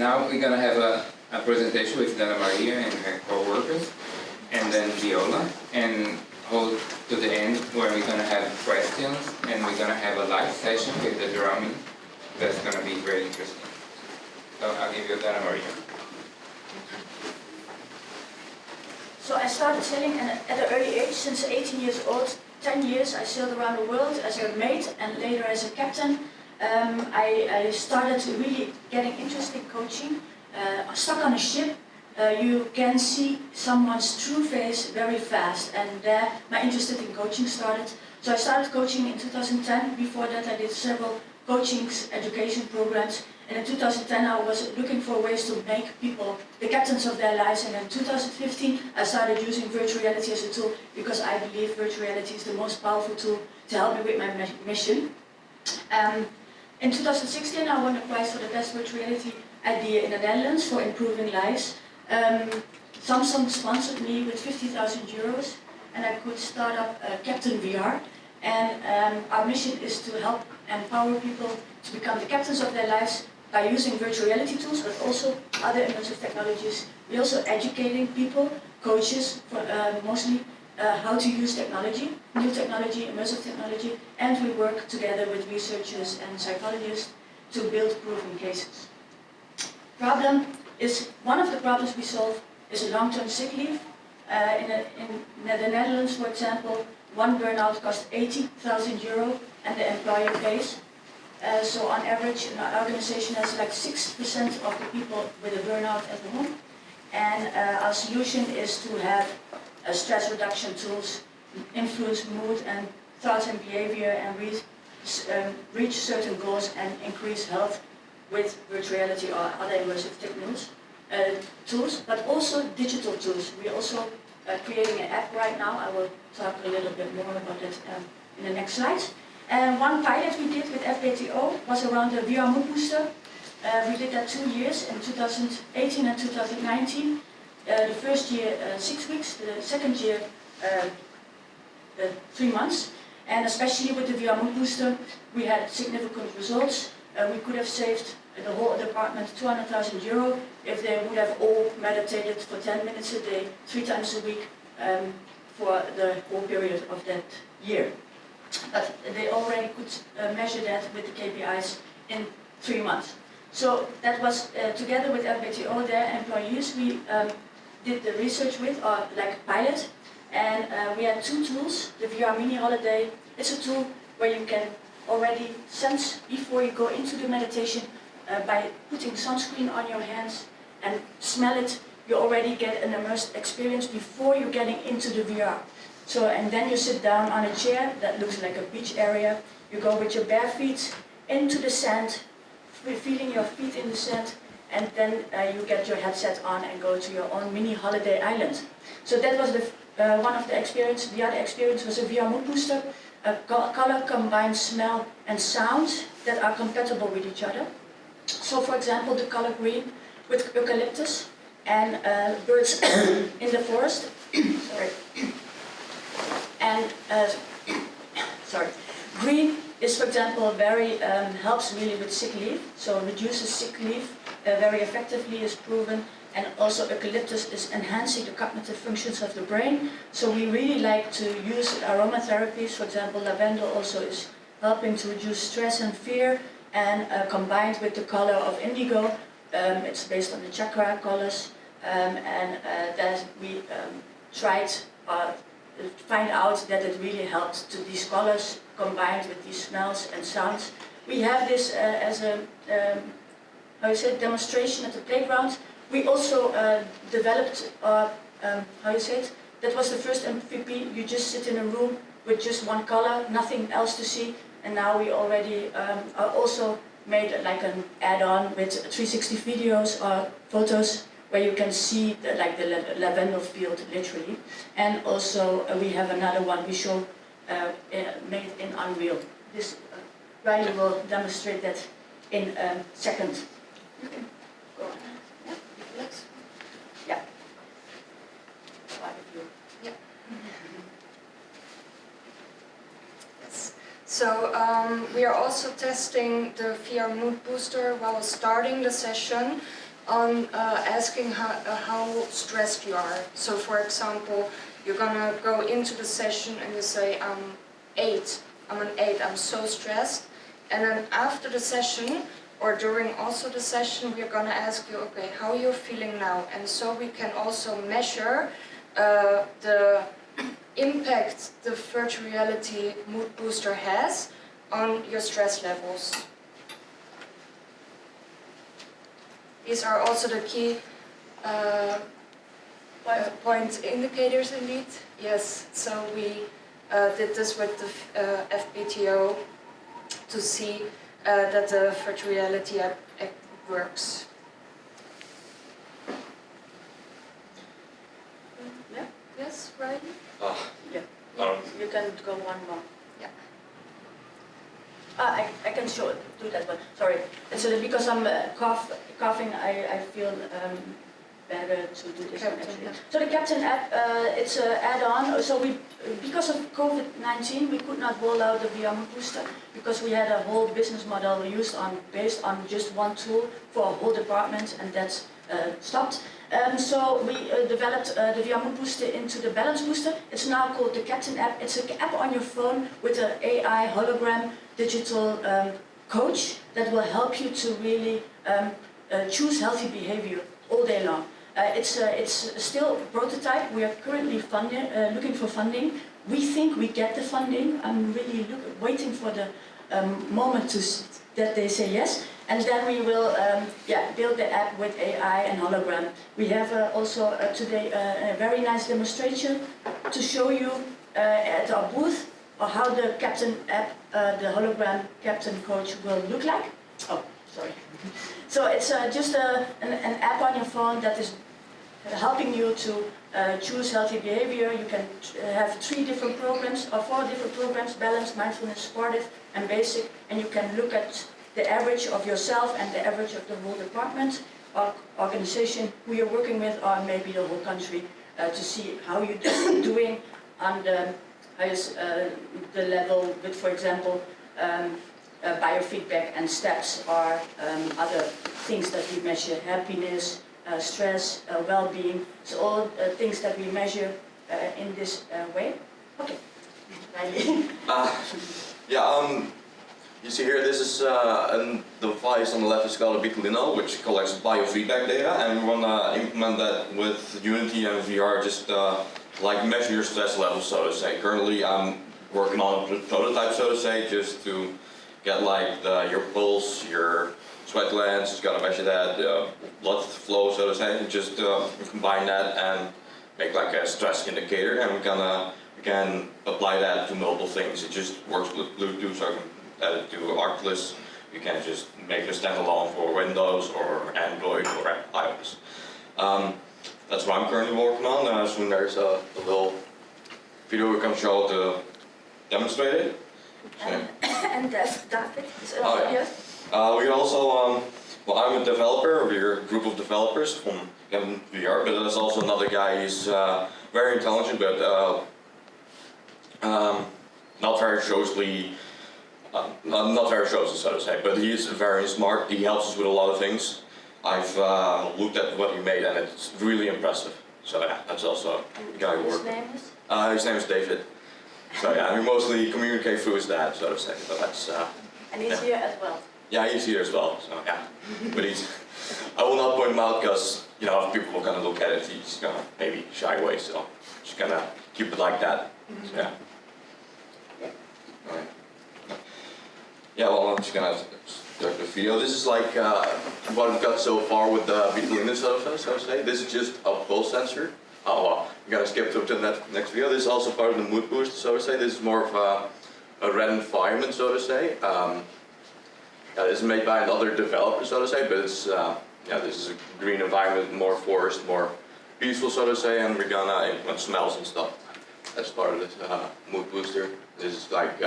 now we're going to have a presentation with Dana Maria and her co-workers, and then Viola, and hold to the end where we're going to have questions, and we're going to have a live session with the drumming. That's going to be very interesting. So I'll give you Dana Maria. So I started sailing at an early age, since 18 years old. 10 years I sailed around the world as a mate and later as a captain. I started really getting interested in coaching. Stuck on a ship, you can see someone's true face very fast, and there my interest in coaching started. So I started coaching in 2010. Before that I did several coaching education programs, and in 2010 I was looking for ways to make people the captains of their lives, and in 2015 I started using virtual reality as a tool, because I believe virtual reality is the most powerful tool to help me with my mission. In 2016 I won the prize for the best virtual reality idea in the Netherlands for improving lives. Samsung sponsored me with 50,000 euros, and I could start up CaptainVR. And our mission is to help empower people to become the captains of their lives by using virtual reality tools, but also other immersive technologies. We're also educating people, coaches, mostly how to use technology, new technology, immersive technology, and we work together with researchers and psychologists to build proven cases. One of the problems we solve is long-term sick leave. In the Netherlands, for example, one burnout costs 80,000 euro and the employer pays. So on average, an organization has like 6% of the people with a burnout at home. And our solution is to have stress reduction tools, influence mood and thoughts and behavior, and reach certain goals and increase health with virtual reality or other immersive tools, but also digital tools. We're also creating an app right now. I will talk a little bit more about that in the next slides. And one pilot we did with FBTO was around the VR Mood Booster. We did that 2 years, in 2018 and 2019. The first year 6 weeks, the second year 3 months. And especially with the VR Mood Booster, we had significant results. We could have saved the whole department 200,000 euro if they would have all meditated for 10 minutes a day, 3 times a week, for the whole period of that year. But they already could measure that with the KPIs in 3 months. So that was together with FBTO, their employees, we did the research with, or like pilot, and we had 2 tools. The VR Mini Holiday, it's a tool where you can already sense before you go into the meditation, by putting sunscreen on your hands and smell it, you already get an immersed experience before you're getting into the VR. So, and then you sit down on a chair that looks like a beach area. You go with your bare feet into the sand, feeling your feet in the sand, and then you get your headset on and go to your own mini holiday island. So that was one of the experience. The other experience was a VR Mood Booster, a color combined smell and sound that are compatible with each other. So for example, the color green with eucalyptus and birds in the forest. Sorry. And green is, for example, very helps really with sick leave. So reduces sick leave very effectively, is proven. And also eucalyptus is enhancing the cognitive functions of the brain. So we really like to use aromatherapies. For example, lavender also is helping to reduce stress and fear. And combined with the color of indigo, it's based on the chakra colors, and that we tried to find out that it really helped to these colors combined with these smells and sounds. We have this as a demonstration at the playground. We also developed, that was the first MVP. You just sit in a room with just one color, nothing else to see. And now we already also made like an add-on with 360 videos or photos where you can see the lavender field literally. And also we have another one we show made in Unreal. This Riley will demonstrate that in a second. You can go on. Yeah, let's. Yeah. Yeah. So we are also testing the VR Mood Booster while starting the session. on asking how stressed you are. So for example, you're gonna go into the session and you say, I'm an 8, I'm so stressed. And then after the session, or during also the session, we're gonna ask you, okay, how you're feeling now? And so we can also measure the impact the virtual reality mood booster has on your stress levels. These are also the key point indicators indeed. Yes, so we did this with the FPTO to see that the virtual reality app works. Yeah? Yes, right? Yeah. Um, You can go one more. Yeah. I can do that one. Sorry. And so that because I'm coughing, I feel better to do this one actually. So the Captain app, it's an add-on. So because of COVID-19, we could not roll out the VR Mood Booster because we had a whole business model based on just one tool for a whole department, and that's stopped. So we developed the VR Mood Booster into the Balance Booster. It's now called the Captain app. It's an app on your phone with an AI hologram digital coach that will help you to really choose healthy behavior all day long. It's still a prototype. We are currently looking for funding. We think we get the funding. I'm really waiting for the moment that they say yes. And then we will build the app with AI and hologram. We have also today a very nice demonstration to show you at our booth how the Captain app, the hologram Captain coach will look like. Oh, sorry. So it's just an app on your phone that is helping you to choose healthy behavior. You can have 3 different programs or 4 different programs: balance, mindfulness, sportive, and basic. And you can look at the average of yourself and the average of the whole department or organization who you're working with, or maybe the whole country, to see how you're doing on the highest the level with, for example, biofeedback and steps, or other things that we measure: happiness, stress, well-being. So all things that we measure in this way. Okay. You see here, this is a device on the left is called a Bitolino, which collects biofeedback data, and we want to implement that with Unity and VR, just like measure your stress level, so to say. Currently, I'm working on a prototype, so to say, just to get like your pulse, your sweat glands, just gotta measure that, blood flow, so to say, and just combine that and make like a stress indicator, and we can apply that to multiple things. It just works with Bluetooth, so I can add it to Oculus. You can just make it standalone for Windows or Android or iOS. That's what I'm currently working on. Soon there's a little video we can show to demonstrate it. And David is yeah. We also, well, I'm a developer. We're a group of developers from CaptainVR, but there's also another guy. He's very intelligent, but not very socially. Not very social, so to say, but he is very smart. He helps us with a lot of things. I've looked at what he made, and it's really impressive. So yeah, that's also a guy who works. His name is David. So yeah, we mostly communicate through his dad, so to say. So that's. And he's here as well. Yeah, he's here as well. So yeah, but I will not point him out because if people are gonna look at it, he's gonna maybe shy away. So just gonna keep it like that. So, yeah. Alright. Yeah, well, I'm just gonna start the video. This is like what we've got so far with the Bitolino, so to say. This is just a pulse sensor. Oh, well, we're gonna skip to the next video. This is also part of the mood boost, so to say. This is more of a red environment, so to say. This is made by another developer, so to say, but it's this is a green environment, more forest, more peaceful, so to say, and we're gonna implement smells and stuff. That's part of this mood booster. This is like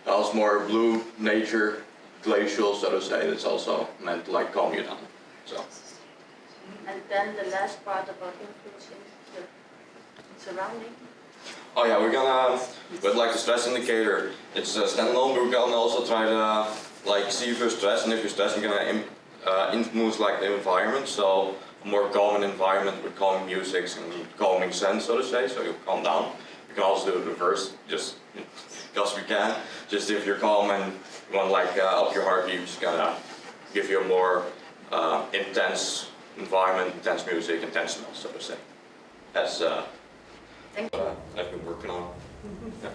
also more blue nature, glacial, so to say. It's also meant to like calm you down. So. And then the last part about influencing the surrounding. Oh yeah, we're gonna, with like the stress indicator, it's standalone, but we're gonna also try to like see if you're stressed, and if you're stressed, you're gonna influence like the environment. So a more calming environment with calming music and calming scent, so to say. So you calm down. You can also do the reverse, just because we can. Just if you're calm and you want like up your heartbeat, just gonna give you a more intense environment, intense music, intense smell, so to say. That's Thank you. I've been working on. Yeah.